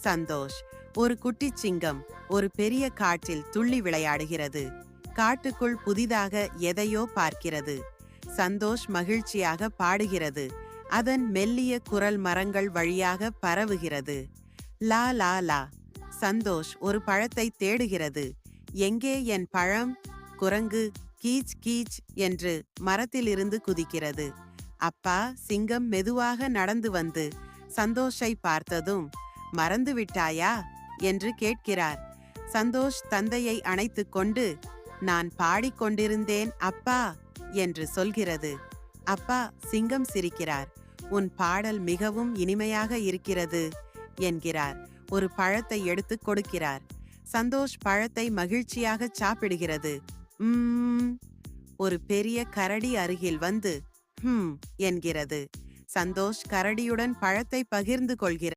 சந்தோஷ். ஒரு குட்டி சிங்கம் ஒரு பெரிய காட்டில் துள்ளி விளையாடுகிறது. காட்டுக்குள் புதிதாக எதையோ பார்க்கிறது. சந்தோஷ் மகிழ்ச்சியாக பாடுகிறது. அதன் மெல்லிய குரல் மரங்கள் வழியாக பரவுகிறது. லா லா லா. சந்தோஷ் ஒரு பழத்தை தேடுகிறது. எங்கே என் பழம்? குரங்கு கீச் கீச் என்று மரத்திலிருந்து குதிக்கிறது. அப்பா சிங்கம் மெதுவாக நடந்து வந்து சந்தோஷை பார்த்ததும், மறந்து விட்டாயா என்று கேட்கிறார். சந்தோஷ் தந்தையை அணைத்துக் கொண்டு, நான் பாடிக்கொண்டிருந்தேன் அப்பா என்று சொல்கிறது. அப்பா. சிங்கம் சிரிக்கிறார். உன் பாடல் மிகவும் இனிமையாக இருக்கிறது என்கிறார். ஒரு பழத்தை எடுத்துக் கொடுக்கிறார். சந்தோஷ் பழத்தை மகிழ்ச்சியாக சாப்பிடுகிறது. ஒரு பெரிய கரடி அருகில் வந்து என்கிறது. சந்தோஷ் கரடியுடன் பழத்தை பகிர்ந்து கொள்கிறார்.